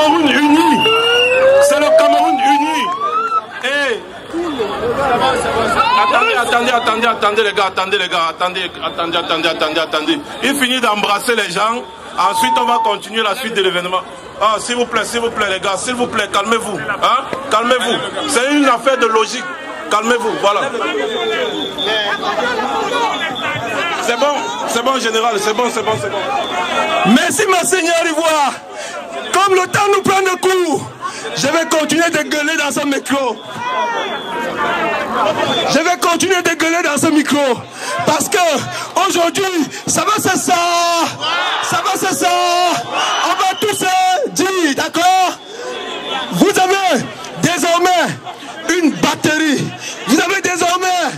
Cameroun uni. C'est le Cameroun uni. Et... Attendez les gars, attendez. Il finit d'embrasser les gens. Ensuite, on va continuer la suite de l'événement. Ah, s'il vous plaît, les gars, s'il vous plaît, calmez-vous. Hein? Calmez-vous. C'est une affaire de logique. Calmez-vous, voilà. C'est bon, général, c'est bon. Merci, Monseigneur Ivoire. Comme le temps nous prend de court, je vais continuer de gueuler dans ce micro. Parce que aujourd'hui, ça va, c'est ça. On va tous se dire, d'accord? Vous avez désormais une batterie. Vous avez désormais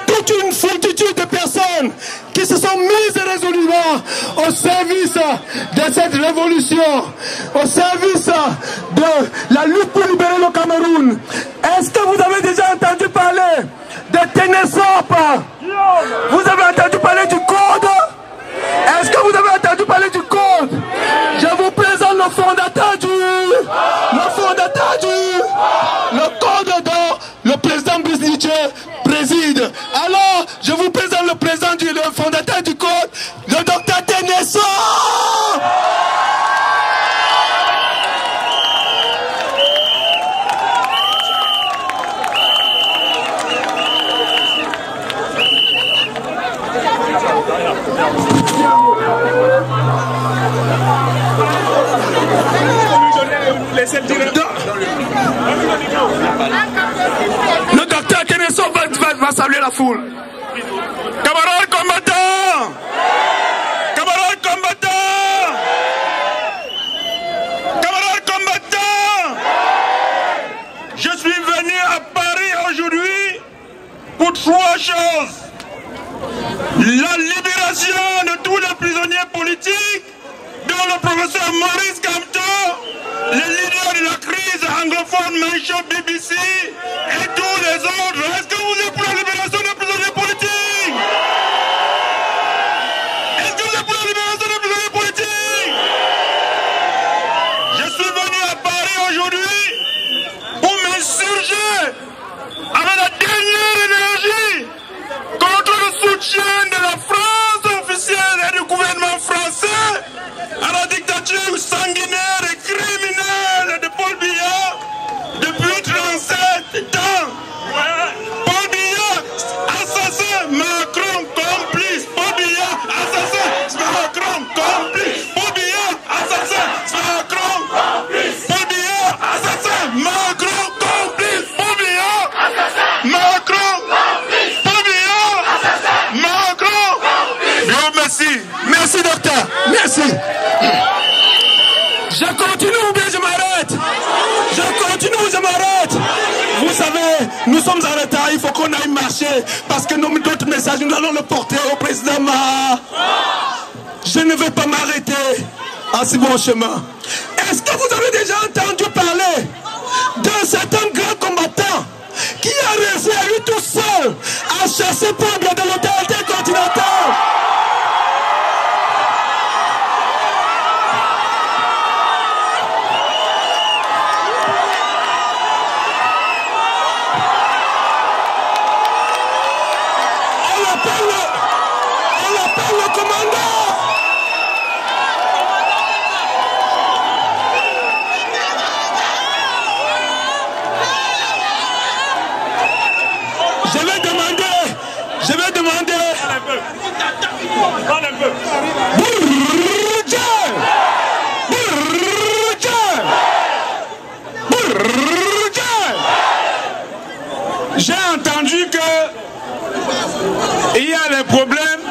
toute une foultitude de personnes qui se sont mises résolument au service de cette révolution, au service de la lutte pour libérer le Cameroun. Est-ce que vous avez déjà entendu parler de Ténésop? Vous avez entendu parler du code? Est-ce que vous avez entendu parler du code? Je vous présente le fondateur du code dont le président Bislitche préside. Alors, je vous présente le fondateur du code, le docteur Ténésop. Le docteur Ténésop va saluer la foule. Camarades combattants! Je suis venu à Paris aujourd'hui pour 3 choses. La libération de tous les prisonniers politiques, dont le professeur Maurice Kamto, les leaders de la crise anglophone Manchot BBC et tous les autres. Est-ce que vous êtes pour la libération des prisonniers politiques? Je suis venu à Paris aujourd'hui pour m'insurger avec la dernière énergie contre le soutien de la France officielle et du gouvernement français à la dictature sanguinaire et criminelle de Paul Biya depuis 37 ans. Paul Biya, assassin, Macron complice. Paul Biya, assassin, Macron complice. Paul Biya, assassin, Macron complice. Paul Biya, assassin, Macron complice. Paul Biya, assassin, Macron complice. Paul Biya, assassin, Macron complice. Bien, merci. Merci, docteur. Merci. Je continue ou bien je m'arrête? Vous savez, nous sommes en retard, il faut qu'on aille marcher parce que notre message, nous allons le porter au président Maha. Je ne vais pas m'arrêter en si bon chemin. Est-ce que vous avez déjà entendu parler d'un certain grand combattant qui a réussi à lui tout seul à chasser Pablo de l'hôtel intercontinental? On l'appelle le commandant. Je vais demander. Prends un peu. J'ai entendu que il y a des problèmes,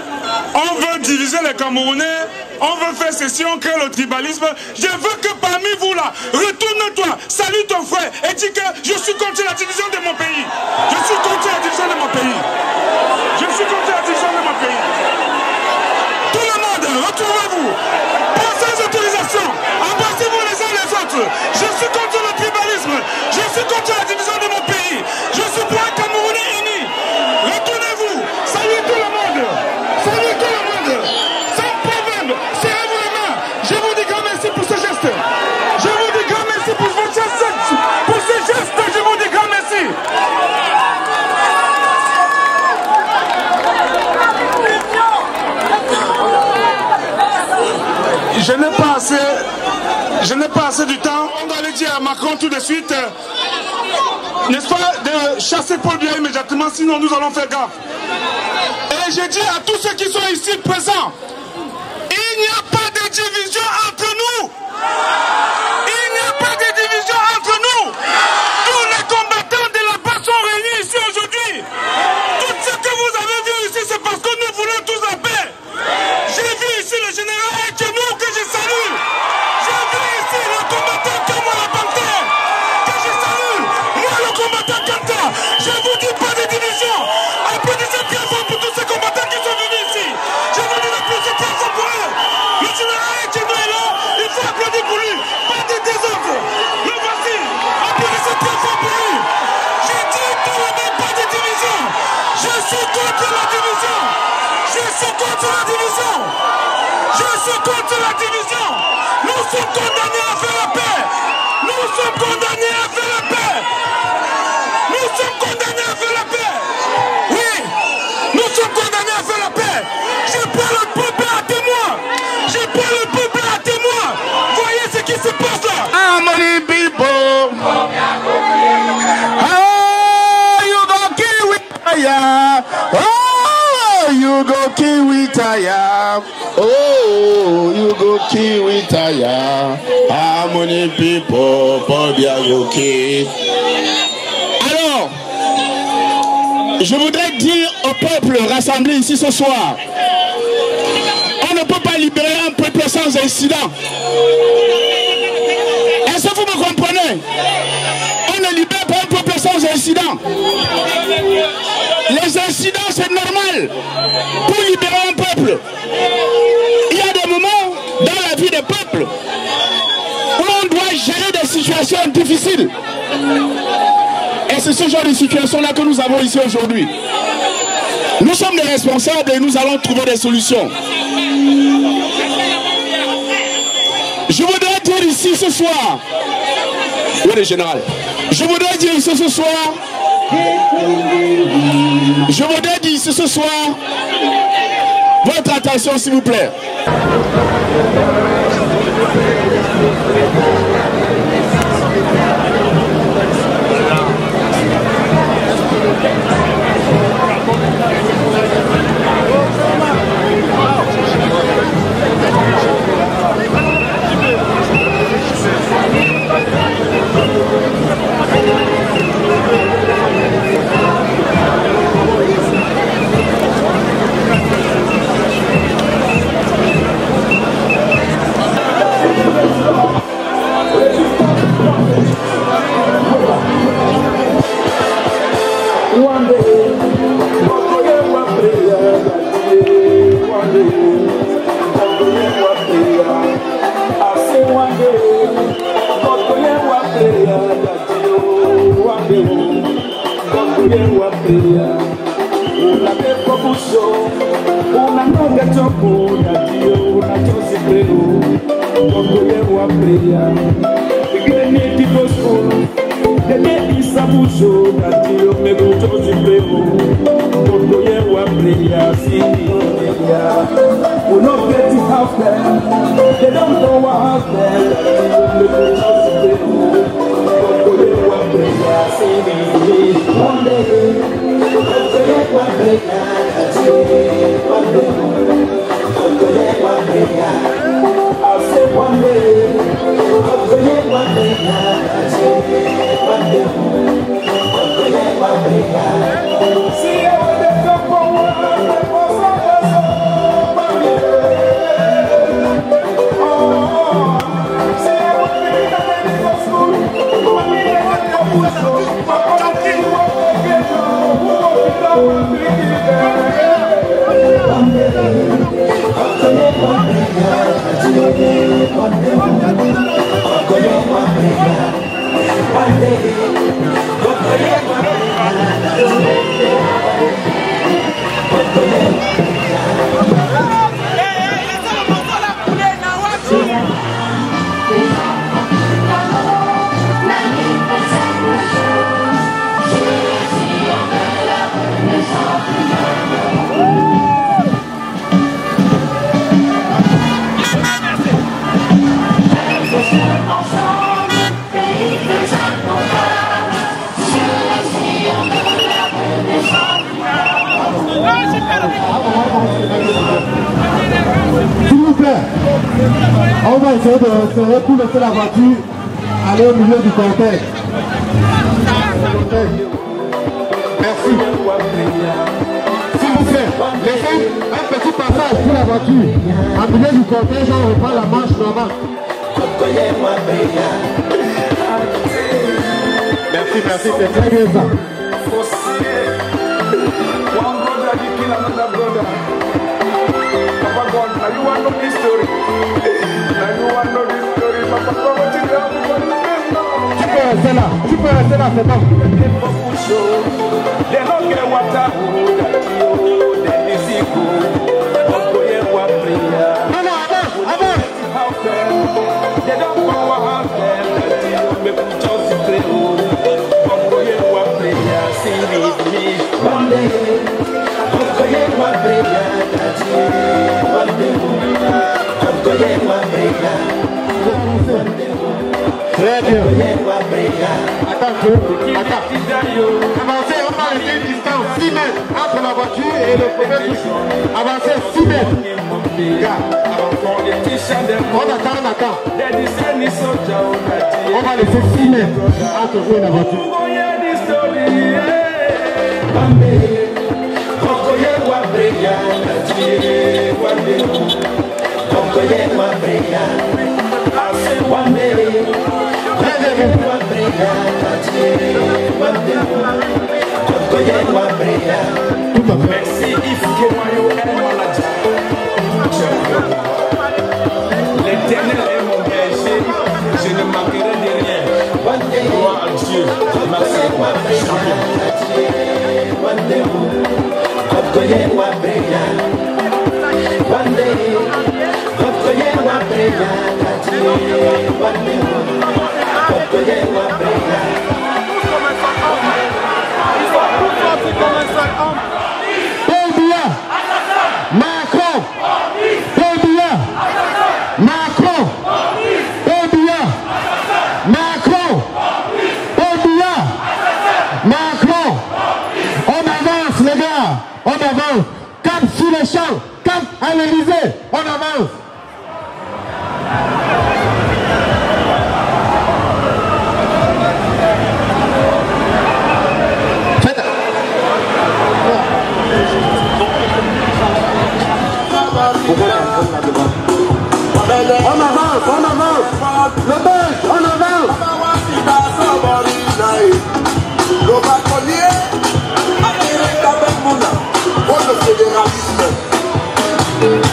on veut diviser les Camerounais, on veut faire cession, créer le tribalisme. Je veux que parmi vous là, retourne-toi, salue ton frère et dis que je suis contre la division de mon pays. Je suis contre la division de mon pays. Tout le monde, retrouvez-vous. Pensez aux autorisations, embrassez-vous les uns les autres. Je suis contre le tribalisme, je suis contre la division de mon pays. Je suis pour un Camerounais uni. Retournez-vous, saluez tout le monde. Sans problème, serrez-vous les mains. Je vous dis grand merci pour ce geste. Je vous dis grand Je n'ai pas assez du temps. On doit aller dire à Macron tout de suite, n'est-ce pas, de chasser Paul Biya immédiatement, sinon nous allons faire gaffe. Et je dis à tous ceux qui sont ici présents, il n'y a pas de division entre nous. Il n'y a pas de division entre nous. Tous les combattants de la paix sont réunis ici aujourd'hui. Tout ce que vous avez vu ici, c'est parce que nous voulons tous la paix. J'ai vu ici le général Ekenou que je salue. J'ai vu ici le combattant Kamo la Panthère que je salue. Moi le combattant Kanta. Je vous dis pas de division. Applaudissez bien fort pour tous ces combattants qui sont venus ici. Je vous dis d'applaudir bien fort pour eux. Le général Ekenou est là. Il faut applaudir pour lui. Pas de désordre. Le voici. Applaudissez bien fort pour lui. Je dis tout le monde, pas de division. Je suis contre la division. Je suis contre la division. Je suis contre la division. Nous sommes condamnés à faire la paix. Nous sommes condamnés à faire la paix. Nous sommes condamnés à faire la paix. Oui, nous sommes condamnés à faire la paix. Je prends le peuple à témoin. Je prends le peuple à témoin. Voyez ce qui se passe là. Harmony people. Oh, you go kill with fire. Oh, you go kill with fire. Oh, you go kill with tire. Harmony people, Paul Biya go kill. Alors, je voudrais dire au peuple rassemblé ici ce soir, on ne peut pas libérer un peuple sans incident. Est-ce que vous me comprenez? On ne libère pas un peuple sans incident. Les incidents, c'est normal pour libérer un peuple. Il y a des moments dans la vie des peuples où on doit gérer des situations difficiles. Et c'est ce genre de situation-là que nous avons ici aujourd'hui. Nous sommes des responsables et nous allons trouver des solutions. Je voudrais dire ici ce soir, oui le général, je voudrais dire ici ce soir, votre attention s'il vous plaît. On va essayer de serrer pour laisser la voiture aller au milieu du cortège. Merci. S'il vous plaît, laissez un petit passage pour la voiture. En milieu du cortège, on reprend la marche normale. Merci, merci, c'est très bien ça. Tu peux rester là, c'est bon. Non, avance. Très bien. Attends. Avancez, on va laisser une distance 6 mètres entre la voiture et le premier bus. Avancez 6 mètres. On attend. On va laisser 6 mètres entre vous et la voiture. Merci Yves Kewayo et Malaja. L'Éternel est mon berger, je ne manquerai de rien. Gloire à Dieu. Merci. On avance, cap sur les champs, cap à l'Élysée, on avance. On avance, le bus, on avance. Le fédéralisme.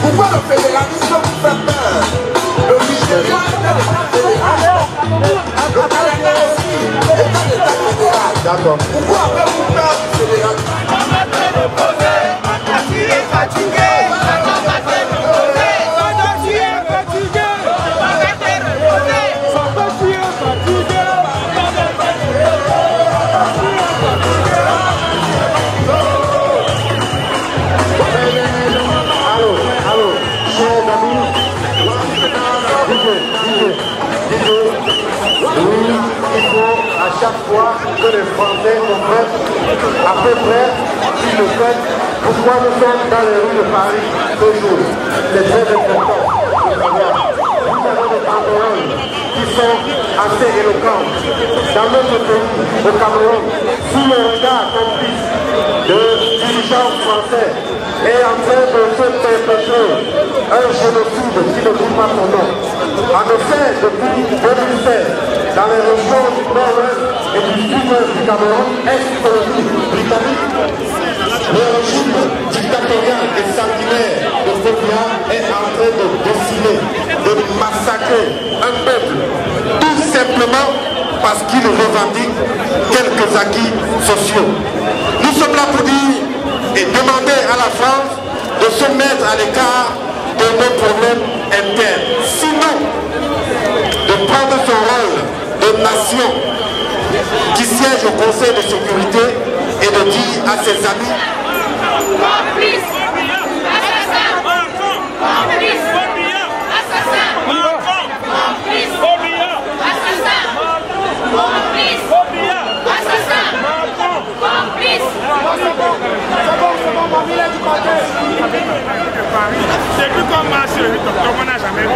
Pourquoi le fédéralisme vous fait peur? Le Nigeria est un fédéral. Le Canada aussi est un état fédéral. D'accord. Pourquoi avez-vous peur du fédéralisme? Tu es fatigué. À chaque fois que les Français comprennent à peu près s'ils le fait, pourquoi nous sommes dans les rues de Paris ce jour. C'est très important de savoir. Vous avez des banderoles qui sont assez éloquentes. Dans notre pays, au Cameroun, sous le regard complice de dirigeants français, est en train de se perpétrer un génocide qui ne dit pas son nom. En effet, depuis 2016, dans les régions du nord-ouest et du sud-ouest du Cameroun, ex-colonie britannique, le régime dictatorial et sanguinaire de Fobia est en train de décimer, de massacrer un peuple, tout simplement parce qu'il revendique quelques acquis sociaux. Nous sommes là pour dire et demander à la France de se mettre à l'écart de nos problèmes internes. Sinon, de prendre son rôle de nation qui siège au Conseil de sécurité et de dire à ses amis C'est plus comme marcher, on n'a jamais vu.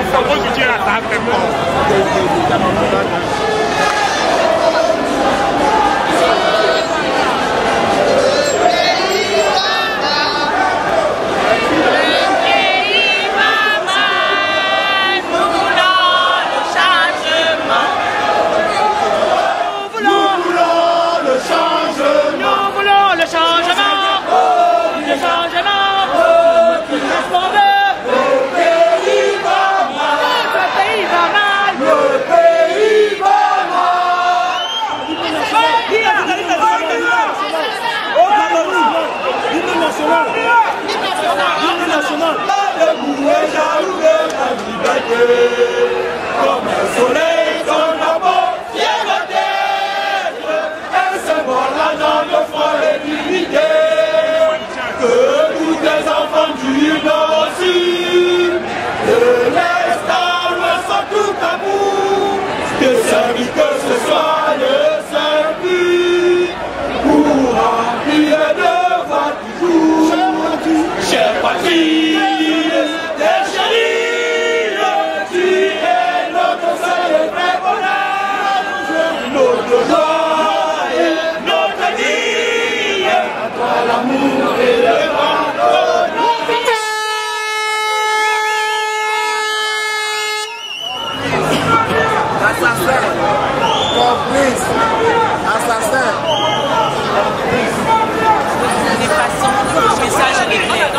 assassin, complice, assassin. Les façons, le message est clair.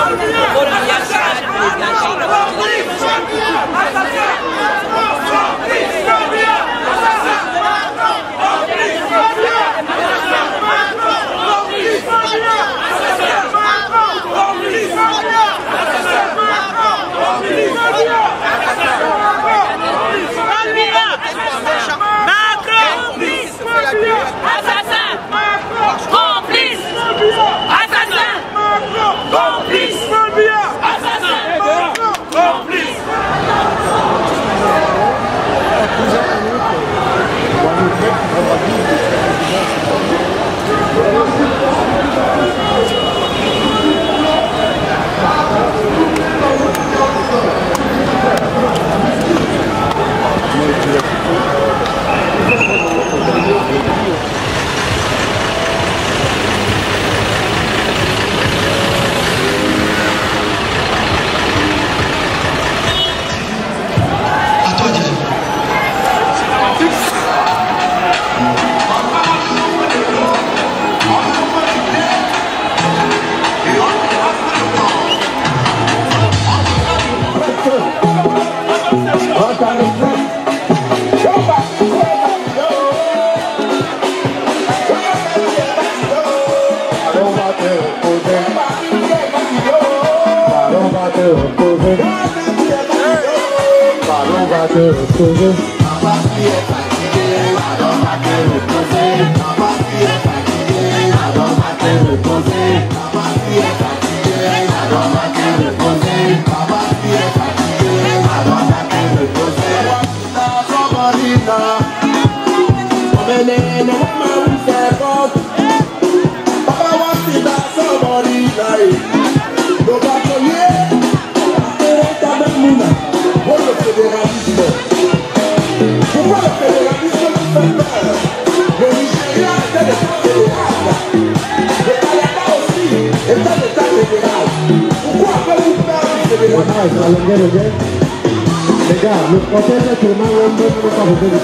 Les gars, le protège est tourné, on ne peut pas vous donner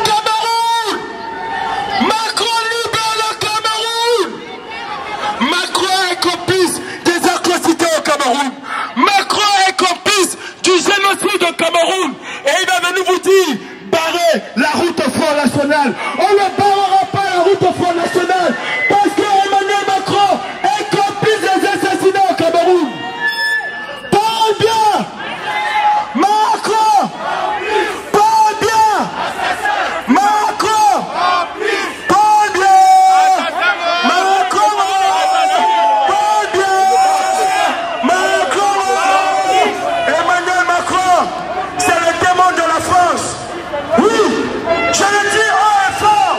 Cameroun! Macron libère le Cameroun! Macron est complice des atrocités au Cameroun. Macron est complice du génocide au Cameroun. Et il va venir vous dire, barrer la route au Front National. On ne barrera pas la route au Front National parce que Emmanuel Macron est complice des assassinats au Cameroun. Parle bien! Macron! Parle bien! Macron! Parle bien! Macron! Parle bien! Macron! Emmanuel Macron, c'est le démon de la France. Oui, je le dis haut et fort.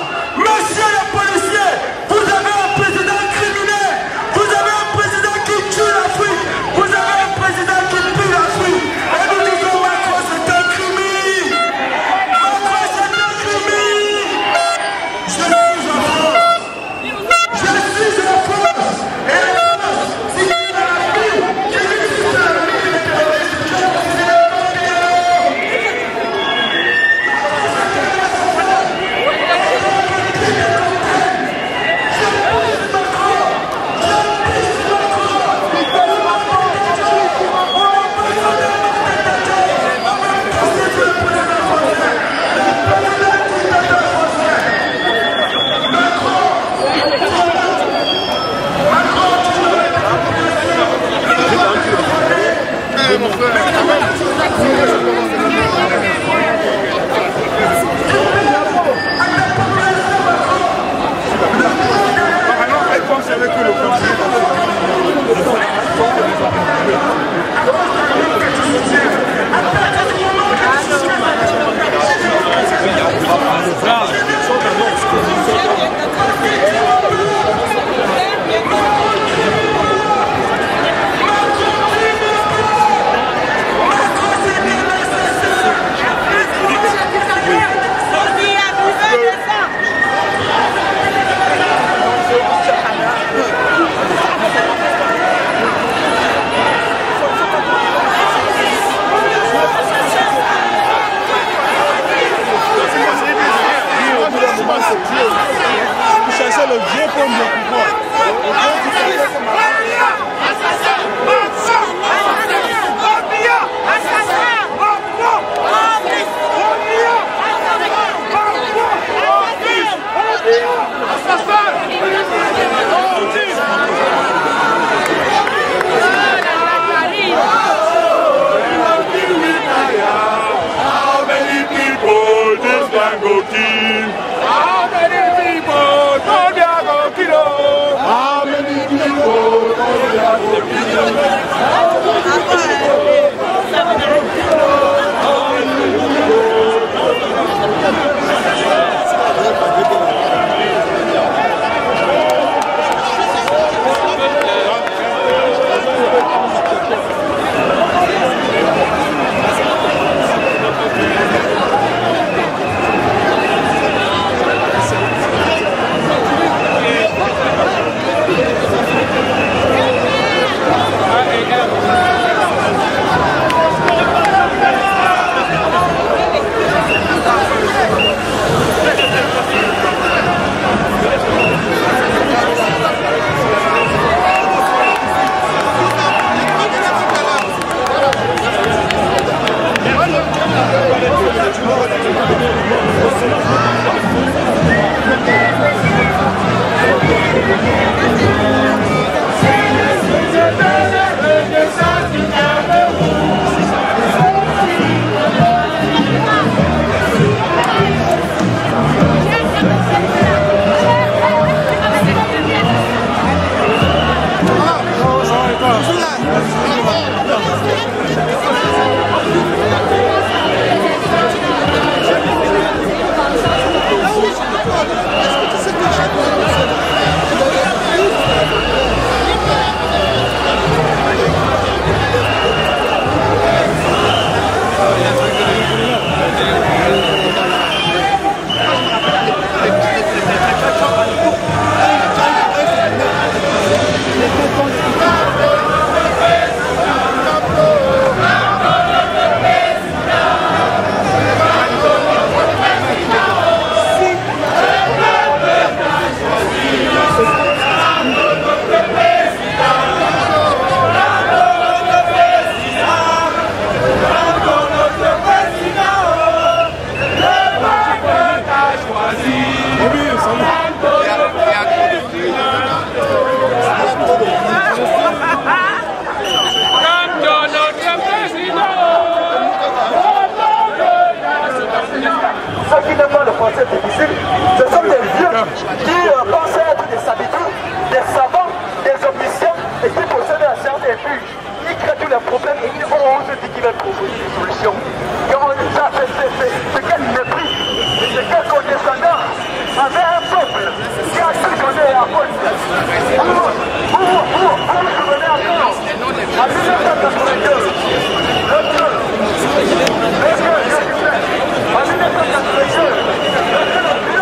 Cherchez le vieux pont de pouvoir. How many people this man go kill? How many people don't they go kill? How many people don't they go Ceux qui n'aiment pas le français difficile, ce sont des vieux qui pensaient être des habitants, des savants, des omniscients et qui possèdent la science et puis ils créent tous les problèmes et ils osent dire qu'ils veulent proposer des solutions. C'est quel mépris, c'est quel condescendance envers un peuple qui a su donner la faute. Vous vous souvenez encore, en 1982, en 1982,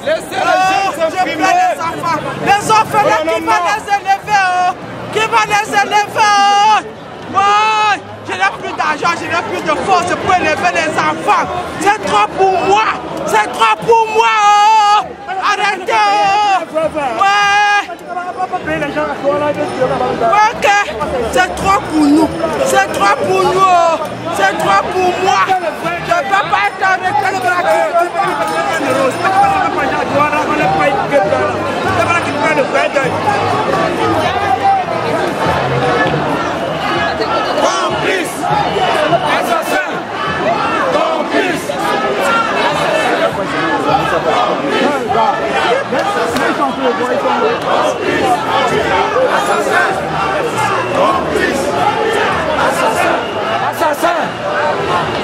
Laissez les jeunes s'exprimer. Les orphelins qui vont les élever, qui va les élever. Moi, je n'ai plus d'argent, je n'ai plus de force pour élever les enfants. C'est trop pour moi. C'est trop pour moi. Arrêtez. Ouais. Ok. C'est trop pour nous. C'est trop pour nous. C'est trop pour moi. Je ne peux pas être arrêté le Complice, assassin, complice. Assassin,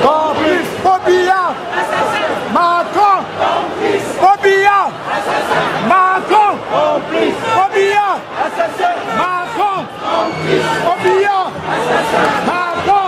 complice, Bobilla, Macron, Bobilla, Macron, Bobilla, Macron, Bobilla, Macron.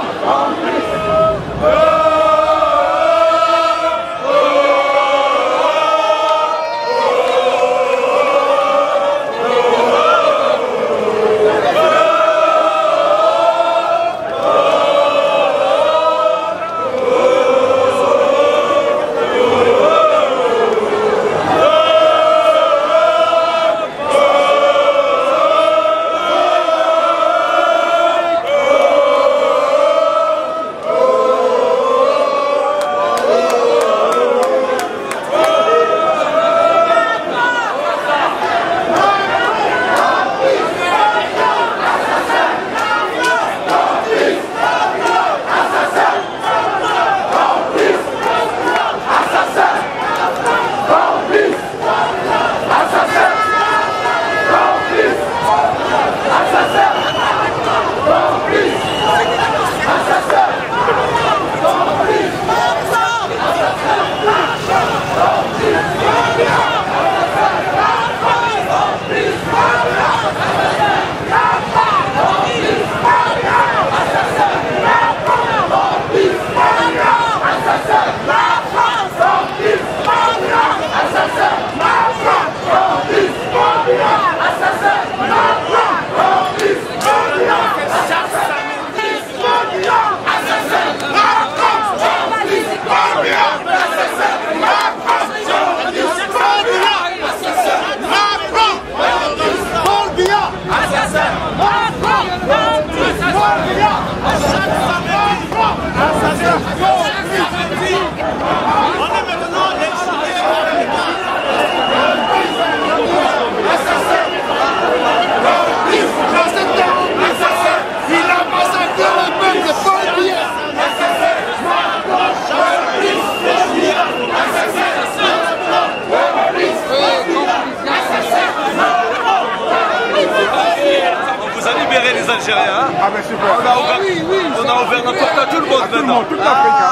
Les Algériens, hein? Ah ben super. On a ouvert notre porte à tout le monde maintenant. Toute l'Afrique.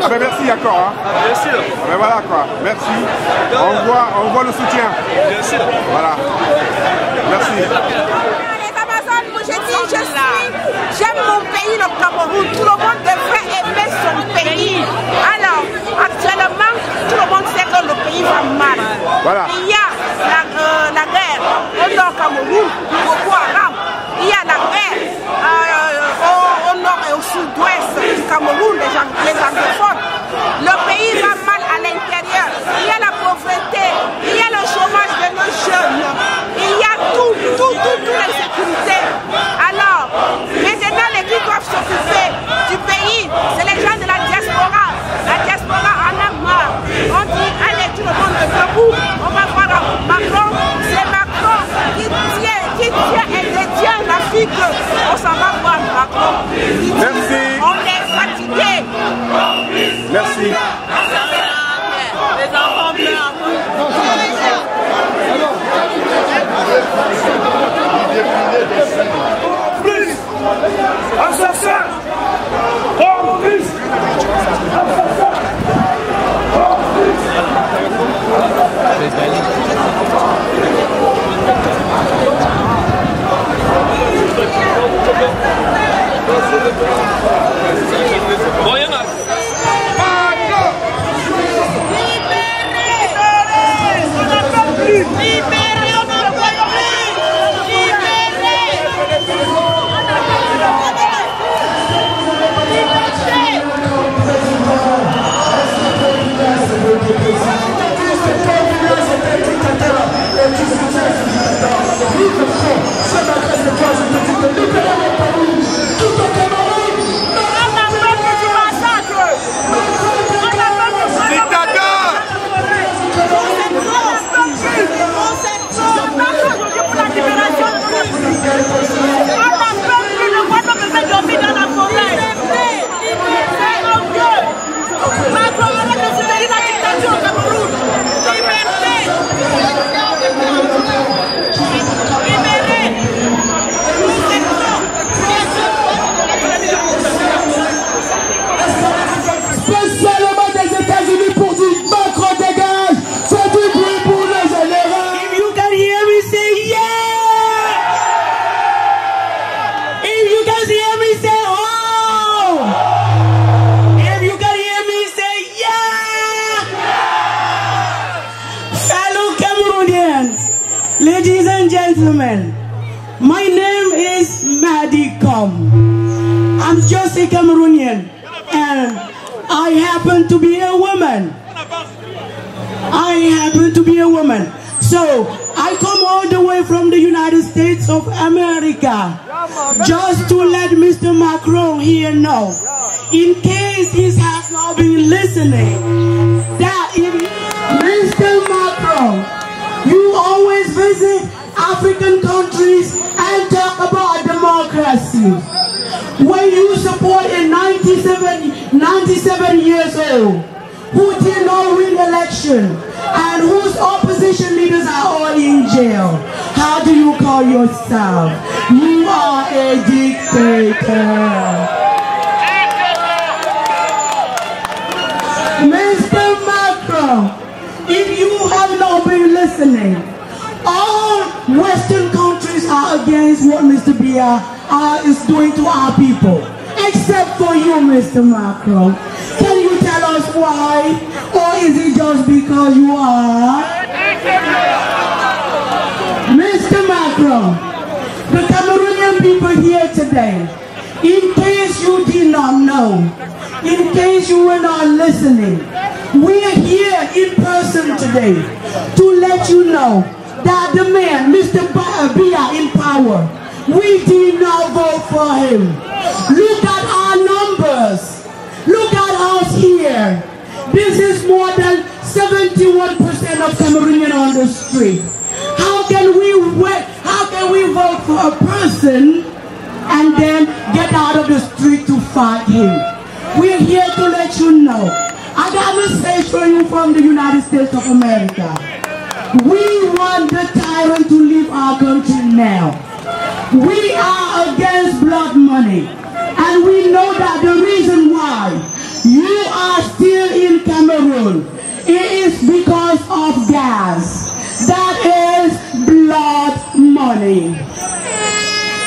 Ah ben merci d'accord. Hein. Bien sûr. Ben voilà quoi. Merci. On voit le soutien. Bien sûr. Voilà. Merci. Les Amazones, moi j'ai dit, j'aime mon pays, le Cameroun. Tout le monde devrait aimer son pays. Alors, actuellement, tout le monde sait que le pays va mal. Voilà. Il y a la guerre au nord Cameroun, Boko Haram. Il y a la guerre au nord et au sud-ouest du Cameroun, les anglophones. Le pays va mal à l'intérieur. Il y a la pauvreté, il y a le chômage de nos jeunes, il y a toute l'insécurité. Alors, maintenant, les qui doivent s'occuper du pays, c'est les gens de la diaspora. La diaspora en a marre. On dit, allez, tout le monde est debout. On va voir Macron. C'est Macron qui tient et détient l'Afrique. On s'en va voir Macron. Merci. On est fatigué. Merci. Les enfants pleurent. Complice, assassin, complice, assassin, complice. gentlemen, my name is Mahdi Kom. I'm just a Cameroonian and I happen to be a woman. So I come all the way from the United States of America just to let Mr. Macron here know, in case he has not been listening, that if Mr. Macron, you always visit African countries and talk about democracy. When you support a 97 years old who did not win election and whose opposition leaders are all in jail, how do you call yourself? You are a dictator. Mr. Macron, if you have not been listening, all Western countries are against what Mr. Biya is doing to our people, except for you, Mr. Macron. Can you tell us why? Or is it just because you are? Mr. Macron, the Cameroonian people here today, in case you did not know, in case you were not listening, we are here in person today to let you know that the man, Mr. Biya, in power, we did not vote for him. Look at our numbers. Look at us here. This is more than 71% of Cameroonians on the street. How can we vote for a person and then get out of the street to fight him? We're here to let you know. I got a message for you from the United States of America. We want the tyrant to leave our country now. We are against blood money. And we know that the reason why you are still in Cameroon, it is because of gas. That is blood money.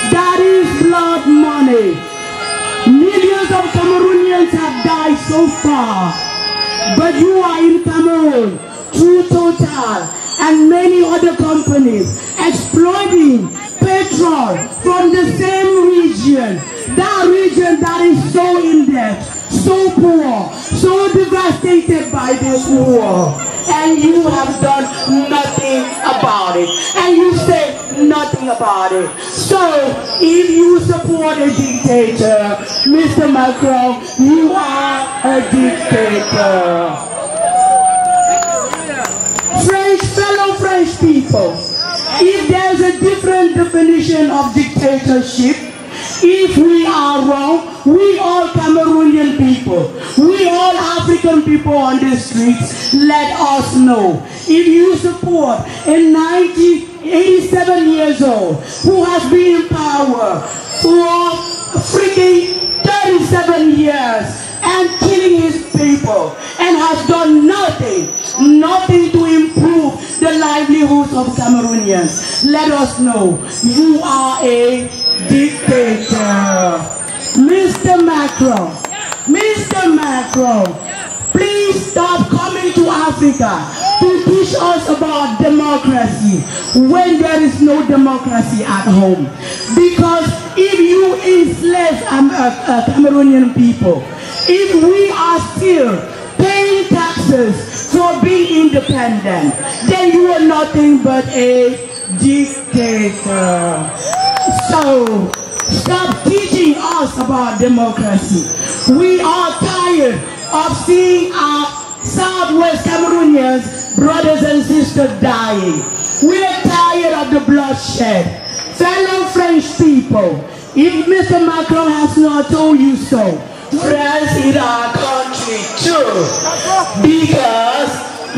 That is blood money. Millions of Cameroonians have died so far. But you are in Cameroon through Total and many other companies exploiting petrol from the same region. That region that is so in debt, so poor, so devastated by this war. And you have done nothing about it. And you say nothing about it. So, if you support a dictator, Mr. Macron, you are a dictator. Fellow French people, if there's a different definition of dictatorship, if we are wrong, we all Cameroonian people, we all African people on the streets, let us know. If you support a 87 years old who has been in power for freaking 37 years and killing his people and has done nothing to improve the livelihoods of Cameroonians, let us know. You are a dictator. Mr. Macron, please stop coming to Africa to teach us about democracy when there is no democracy at home. Because if you enslave Cameroonian people, if we are still paying taxes for being independent, then you are nothing but a dictator. So, stop teaching us about democracy. We are tired of seeing our Southwest Cameroonians, brothers and sisters, dying. We are tired of the bloodshed. Fellow French people, if Mr. Macron has not told you so, France is our country too. Because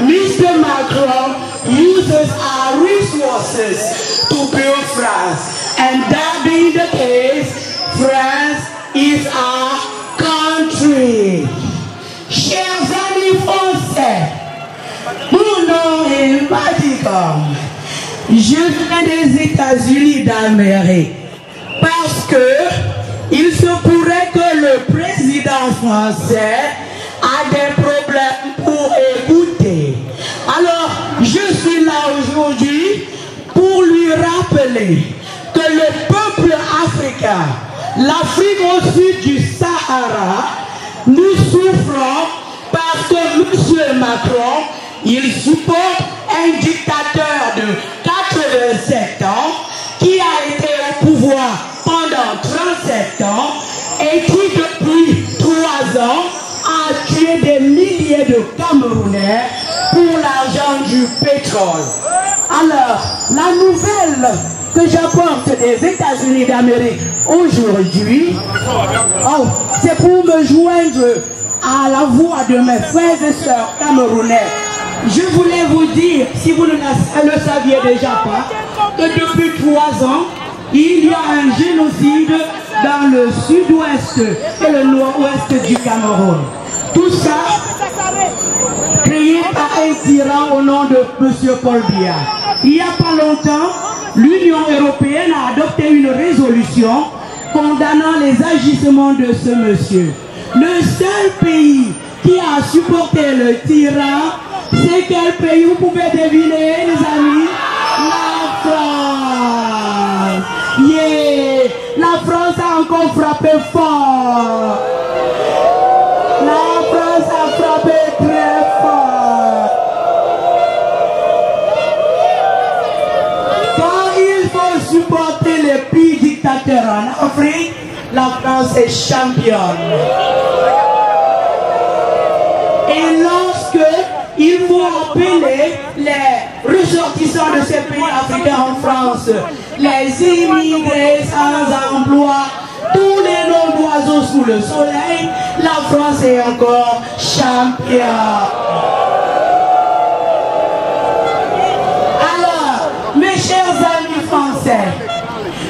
Mr. Macron uses our resources to build France. And that being the case, France is our country. Chers amis français, mon nom est Mahdi Kom. Je viens des États-Unis d'Amérique parce que il se pourrait que le président français a des problèmes pour écouter. Alors, je suis là aujourd'hui pour pour lui rappeler que le peuple africain, l'Afrique au sud du Sahara, nous souffrons parce que M. Macron, il supporte un dictateur de 87 ans qui a été au pouvoir pendant 37 ans et qui depuis 3 ans a tué des milliers de Camerounais pour l'argent du pétrole. Alors, la nouvelle que j'apporte des États-Unis d'Amérique aujourd'hui, c'est pour me joindre à la voix de mes frères et sœurs camerounais. Je voulais vous dire, si vous ne le saviez déjà pas, que depuis 3 ans, il y a un génocide dans le sud-ouest et le nord-ouest du Cameroun. Tout ça créé par un tyran au nom de M. Paul Biya. Il n'y a pas longtemps, l'Union européenne a adopté une résolution condamnant les agissements de ce monsieur. Le seul pays qui a supporté le tyran, c'est quel pays? Vous pouvez deviner, les amis? La France. Yeah. La France a encore frappé fort. La France a frappé très fort. Quand il faut supporter les pays dictateurs en Afrique, la France est championne. Et lorsque il faut appeler les ressortissants de ces pays africains en France, les immigrés sans emploi, tous les noms d'oiseaux sous le soleil, la France est encore championne. Alors, mes chers amis français,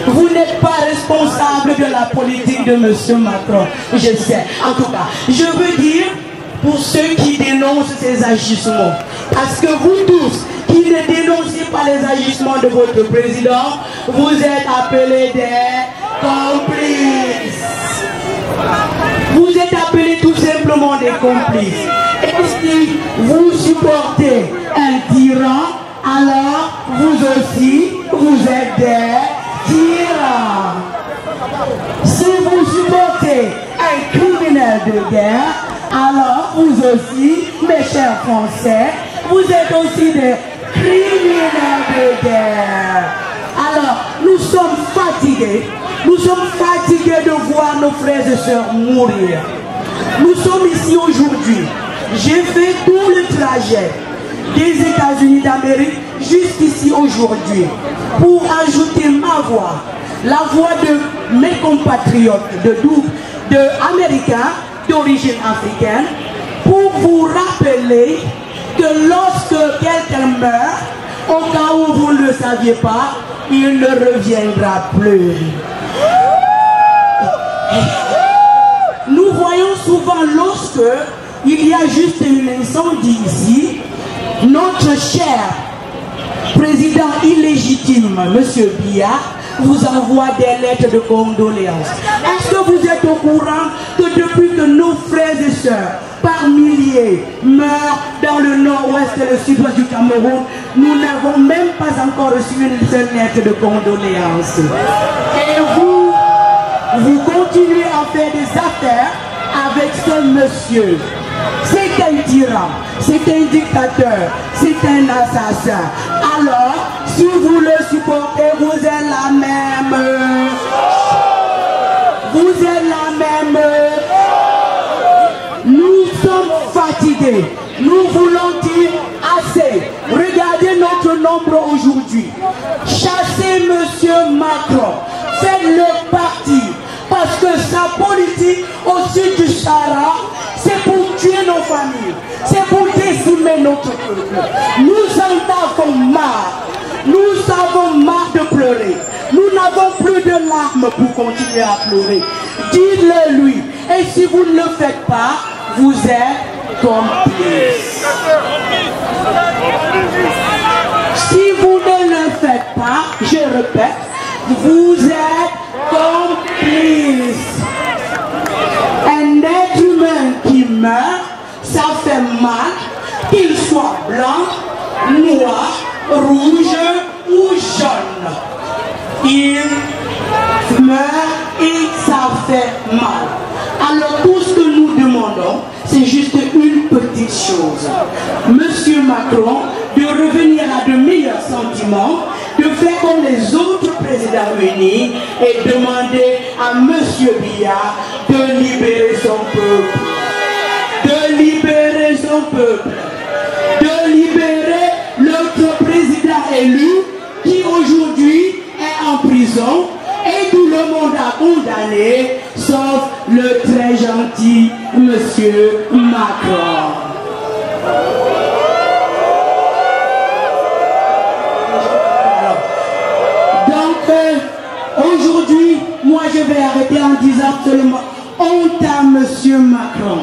vous n'êtes pas responsable de la politique de M. Macron, je sais. En tout cas, je veux dire, pour ceux qui dénoncent ces agissements, parce que vous tous qui ne dénoncez pas les agissements de votre président, vous êtes appelés des complices. Vous êtes appelés tout simplement des complices. Et si vous supportez un tyran, alors vous aussi, vous êtes des tyrans. Si vous supportez un criminel de guerre, alors vous aussi, mes chers Français, vous êtes aussi des criminels de guerre. Alors, nous sommes fatigués. Nous sommes fatigués de voir nos frères et sœurs mourir. Nous sommes ici aujourd'hui. J'ai fait tout le trajet des États-Unis d'Amérique jusqu'ici aujourd'hui pour ajouter ma voix, la voix de mes compatriotes, de Américains d'origine africaine, pour vous rappeler que lorsque quelqu'un meurt, au cas où vous ne le saviez pas, il ne reviendra plus. Nous voyons souvent lorsque il y a juste un incendie ici, notre cher président illégitime, M. Biya, vous envoie des lettres de condoléances. Est-ce que vous êtes au courant que depuis que nos frères et sœurs, par milliers, meurent dans le nord-ouest et le sud-ouest du Cameroun, nous n'avons même pas encore reçu une seule lettre de condoléances? Et vous continuez à faire des affaires avec ce monsieur. C'est un tyran, c'est un dictateur, c'est un assassin. Alors, si vous le supportez, vous êtes la même. Vous êtes la même. Nous sommes fatigués. Nous voulons dire assez. Regardez notre nombre aujourd'hui. Chassez M. Macron. Faites-le partir. Parce que sa politique au sud du Sahara, c'est pour tuer nos familles. C'est pour décimer notre peuple. Nous en avons marre. Nous avons marre de pleurer. Nous n'avons plus de larmes pour continuer à pleurer. Dites-le lui. Et si vous ne le faites pas, vous êtes complices. Si vous ne le faites pas, je répète, vous êtes complices. Un être humain qui meurt, ça fait mal, qu'il soit blanc, noir, rouge ou jeunes, ils meurent et ça fait mal. Alors tout ce que nous demandons, c'est juste une petite chose. Monsieur Macron, de revenir à de meilleurs sentiments, de faire comme les autres présidents unis et demander à Monsieur Biya de libérer son peuple. De libérer son peuple. De libérer notre président élu qui aujourd'hui est en prison et tout le monde a condamné, sauf le très gentil Monsieur Macron. Donc, aujourd'hui, moi je vais arrêter en disant seulement honte à Monsieur Macron.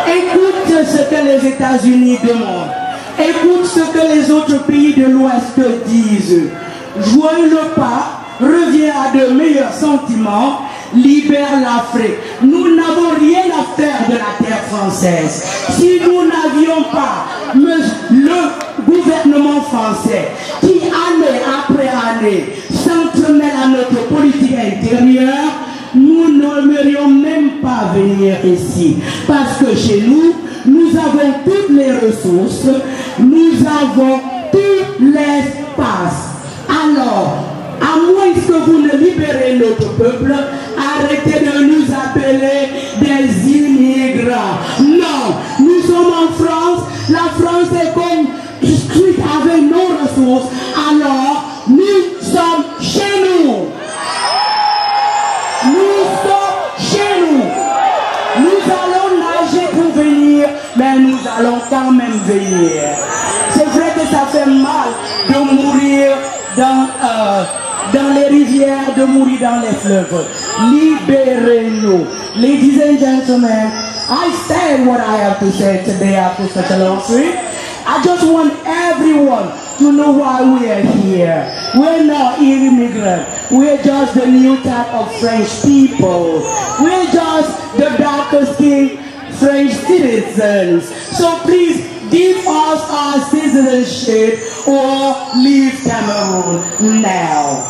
Écoute ce que les États-Unis demandent. Écoute ce que les autres pays de l'Ouest disent. Joins le pas, reviens à de meilleurs sentiments, libère l'Afrique. Nous n'avons rien à faire de la terre française. Si nous n'avions pas le gouvernement français qui, année après année, s'entremêle à notre politique intérieure, nous n'aimerions même pas venir ici. Parce que chez nous, nous avons toutes les ressources, nous avons tout l'espace. Alors, à moins que vous ne libérez notre peuple, arrêtez de nous appeler des immigrants. Non, nous sommes en France, la France est construite avec nos ressources, alors nous sommes chez nous. Nous sommes chez nous. Nous allons nager pour venir, mais nous allons quand même venir. C'est vrai que ça fait mal de mourir dans les rivières, de mourir dans les fleuves. Libérez-nous. Ladies and gentlemen, I said what I have to say today after such a long trip. I just want everyone to know why we are here. We're not immigrants. We're just the new type of French people. We're just the darker skinned French citizens. So please give us our citizenship or leave Cameroon now.